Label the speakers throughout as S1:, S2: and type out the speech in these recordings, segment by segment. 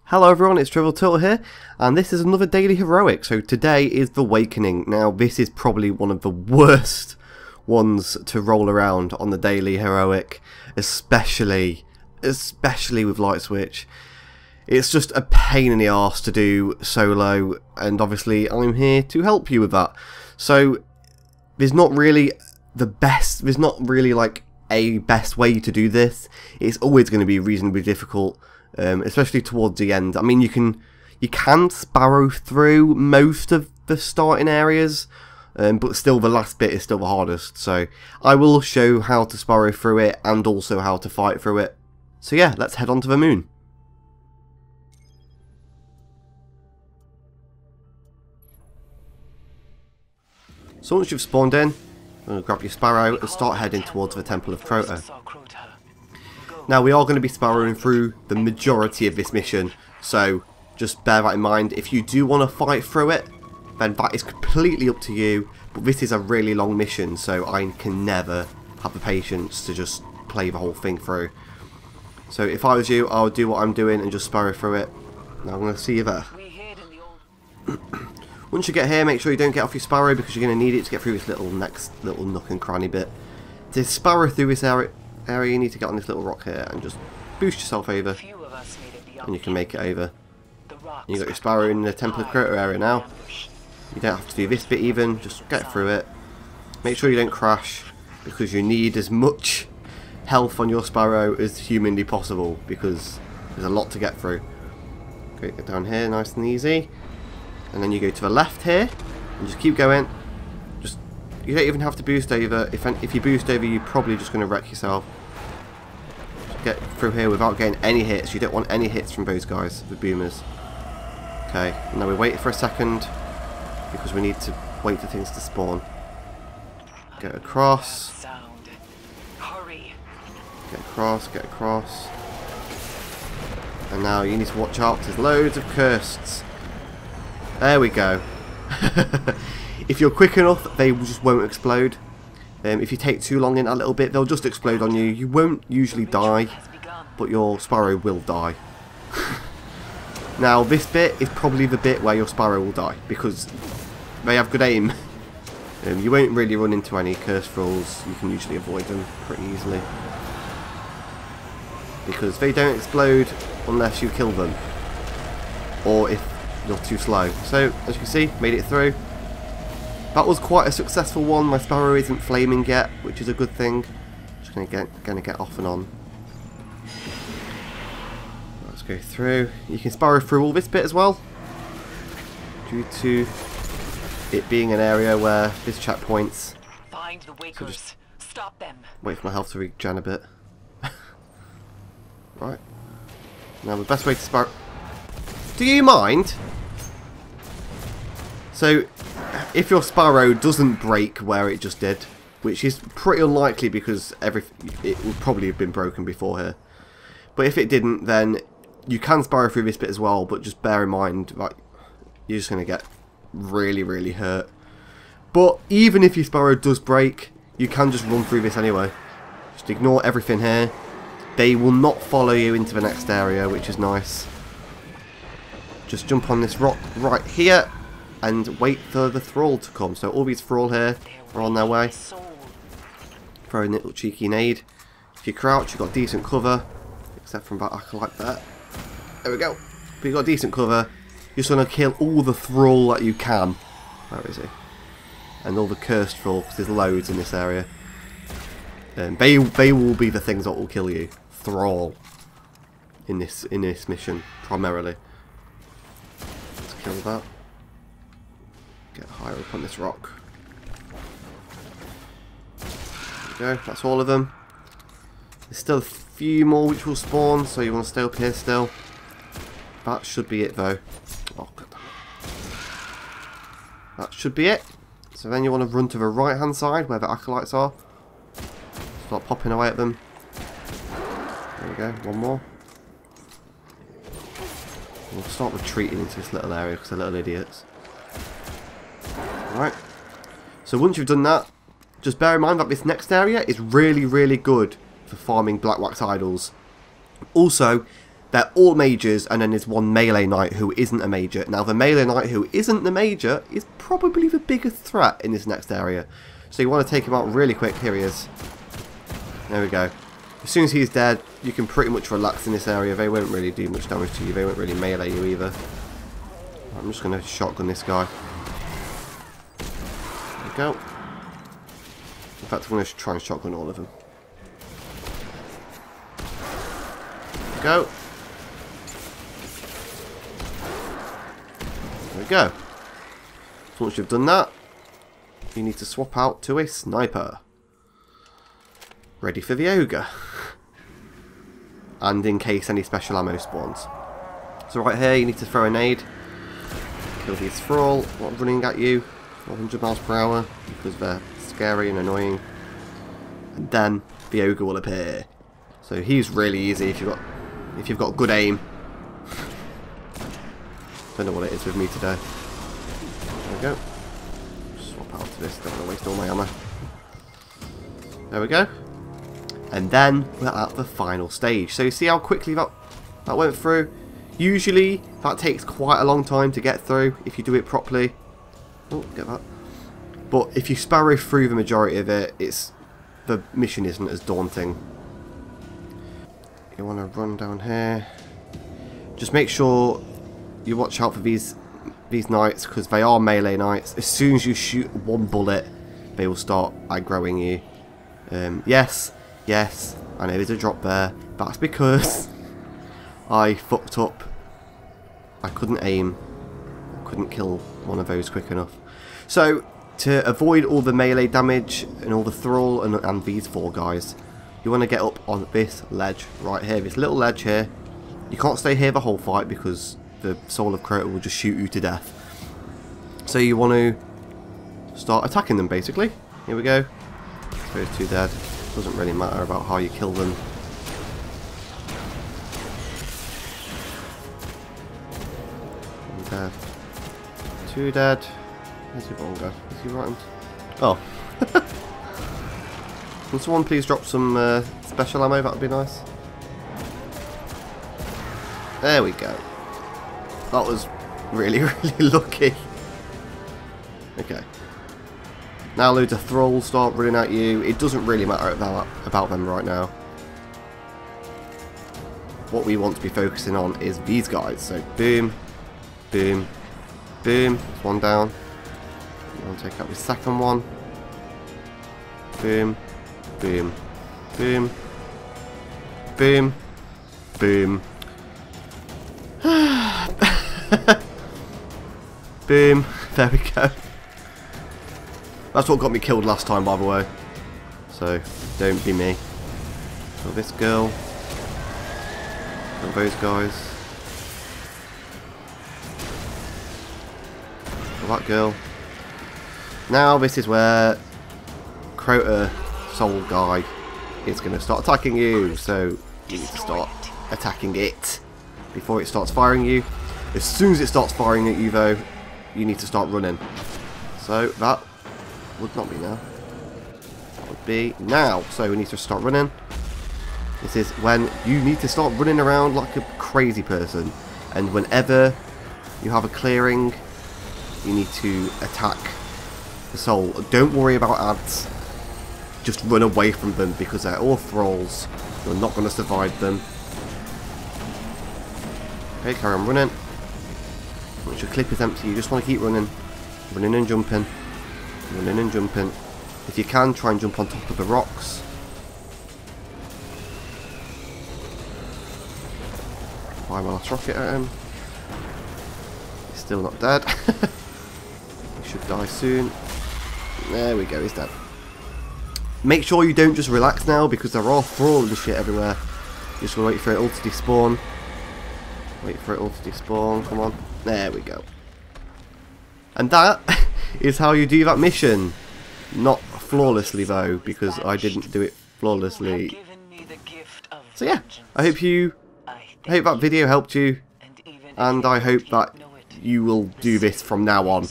S1: Hello everyone, it's Trivial Turtle here, and this is another daily heroic. So today is the Wakening. Now this is probably one of the worst ones to roll around on the daily heroic, especially with Light Switch. It's just a pain in the arse to do solo, and obviously I'm here to help you with that. So there's not really like a best way to do this. It's always going to be reasonably difficult. Especially towards the end. I mean, you can sparrow through most of the starting areas, but still the last bit is still the hardest. So I will show how to sparrow through it and also how to fight through it. So yeah, let's head on to the moon. So once you've spawned in, I'm going to grab your sparrow and start heading towards the Temple of Crota. Now we are going to be sparrowing through the majority of this mission, so just bear that in mind. If you do want to fight through it, then that is completely up to you, but this is a really long mission, so I can never have the patience to just play the whole thing through. So if I was you, I would do what I'm doing and just sparrow through it. Now I'm going to see you there. Once you get here, make sure you don't get off your sparrow because you're going to need it to get through this next little nook and cranny bit. To sparrow through this area, you need to get on this little rock here and just boost yourself over, and you can make it over. You got your sparrow in the Temple of Crota area now. You don't have to do this bit even, just get through it. Make sure you don't crash because you need as much health on your sparrow as humanly possible because there's a lot to get through. Okay, get down here nice and easy, and then you go to the left here and just keep going. You don't even have to boost over. If you boost over, you're probably just going to wreck yourself. Just get through here without getting any hits. You don't want any hits from those guys, the boomers. Okay, now we wait for a second because we need to wait for things to spawn. Get across. Get across, get across. And now you need to watch out. There's loads of cursts. There we go. If you're quick enough, they just won't explode. If you take too long in a little bit, they'll just explode on you. You won't usually die, but your sparrow will die. Now, this bit is probably the bit where your sparrow will die, because they have good aim. You won't really run into any curse thralls. You can usually avoid them pretty easily, because they don't explode unless you kill them, or if you're too slow. So, as you can see, made it through. That was quite a successful one. My sparrow isn't flaming yet, which is a good thing. Just gonna get off and on. Let's go through. You can sparrow through all this bit as well, due to it being an area where there's checkpoints.
S2: Find the wakers.
S1: So just
S2: stop them.
S1: Wait for my health to regen a bit. Right. Now the best way to sparrow. Do you mind? So, if your sparrow doesn't break where it just did, which is pretty unlikely because it would probably have been broken before here, but if it didn't, then you can sparrow through this bit as well, but just bear in mind, like, you're just going to get really, really hurt. But even if your sparrow does break, you can just run through this anyway. Just ignore everything here. They will not follow you into the next area, which is nice. Just jump on this rock right here and wait for the thrall to come. So all these thrall here are on their way. Throw a little cheeky nade. If you crouch, you've got decent cover, except from that acolyte there. There we go. But you've got decent cover. You're just going to kill all the thrall that you can. Where is he? And all the cursed thrall, because there's loads in this area. They will be the things that will kill you. Thrall. In this mission, primarily. Let's kill that. Get higher up on this rock. There we go, that's all of them. There's still a few more which will spawn, so you want to stay up here still. That should be it though. Oh, God. That should be it. So then you want to run to the right hand side where the acolytes are. Start popping away at them. There we go, one more. We'll start retreating into this little area because they're little idiots. Alright, so once you've done that, just bear in mind that this next area is really, really good for farming black wax idols. Also, They're all mages, and then there's one melee knight who isn't a major. Now, the melee knight who isn't the major is probably the bigger threat in this next area. So you want to take him out really quick. Here he is. There we go. As soon as he's dead, you can pretty much relax in this area. They won't really do much damage to you. They won't really melee you either. I'm just going to shotgun this guy. There we go. In fact, I'm going to try and shotgun all of them. There we go. There we go. So once you've done that, you need to swap out to a sniper. Ready for the ogre. And in case any special ammo spawns. So right here you need to throw a nade. Kill these thrall, not running at you. 100 miles per hour because they're scary and annoying. And then the ogre will appear. So he's really easy if you've got good aim. Don't know what it is with me today. There we go. Swap out to this, don't want to waste all my ammo. There we go. And then we're at the final stage. So you see how quickly that went through? Usually that takes quite a long time to get through if you do it properly. Oh, get that. But if you sparrow through the majority of it, the mission isn't as daunting. You want to run down here. Just make sure you watch out for these knights because they are melee knights. As soon as you shoot one bullet, they will start aggroing you. Yes, I know there's a drop there. That's because I fucked up. I couldn't aim. I couldn't kill one of those quick enough. So, to avoid all the melee damage and all the thrall and these four guys, you want to get up on this ledge right here. This little ledge here. You can't stay here the whole fight because the Soul of Crota will just shoot you to death. So you want to start attacking them basically. Here we go. Those two dead. Doesn't really matter about how you kill them. One dead. Two dead. Where's the one go? Is he right? Oh. Can someone please drop some special ammo? That would be nice. There we go. That was really, really lucky. Okay. Now loads of thralls start running at you. It doesn't really matter about them right now. What we want to be focusing on is these guys. So boom, boom, boom. There's one down. I'm going to take out the second one. Boom, boom, boom, boom, boom. Boom. There we go. That's what got me killed last time, by the way. So, don't be me. Kill this girl. Kill those guys. Kill that girl. Now, this is where Crota Soul Guy is going to start attacking you. So, you need to start attacking it before it starts firing you. As soon as it starts firing at you, though, you need to start running. So, that would not be now. That would be now. So we need to start running. This is when you need to start running around like a crazy person. And whenever you have a clearing, you need to attack the soul. Don't worry about ads. Just run away from them because they're all thralls. You're not going to survive them. Okay, carry on running. Once your clip is empty, you just want to keep running. Running and jumping. Running and jumping. If you can, try and jump on top of the rocks. Fire my last rocket at him. He's still not dead. He should die soon. There we go, he's dead. Make sure you don't just relax now because there are thralls and shit everywhere. You just want to wait for it all to despawn. Wait for it all to despawn, come on. There we go. And that is how you do that mission. Not flawlessly though, because I didn't do it flawlessly. So yeah, I hope that video helped you, and I hope that you will do this from now on.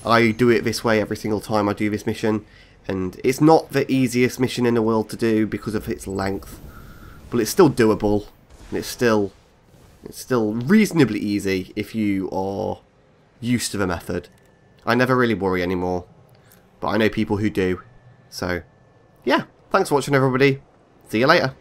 S1: I do it this way every single time I do this mission, and it's not the easiest mission in the world to do because of its length, but it's still doable, and it's still It's still reasonably easy if you are used to the method. I never really worry anymore, but I know people who do. So, yeah, thanks for watching everybody. See you later.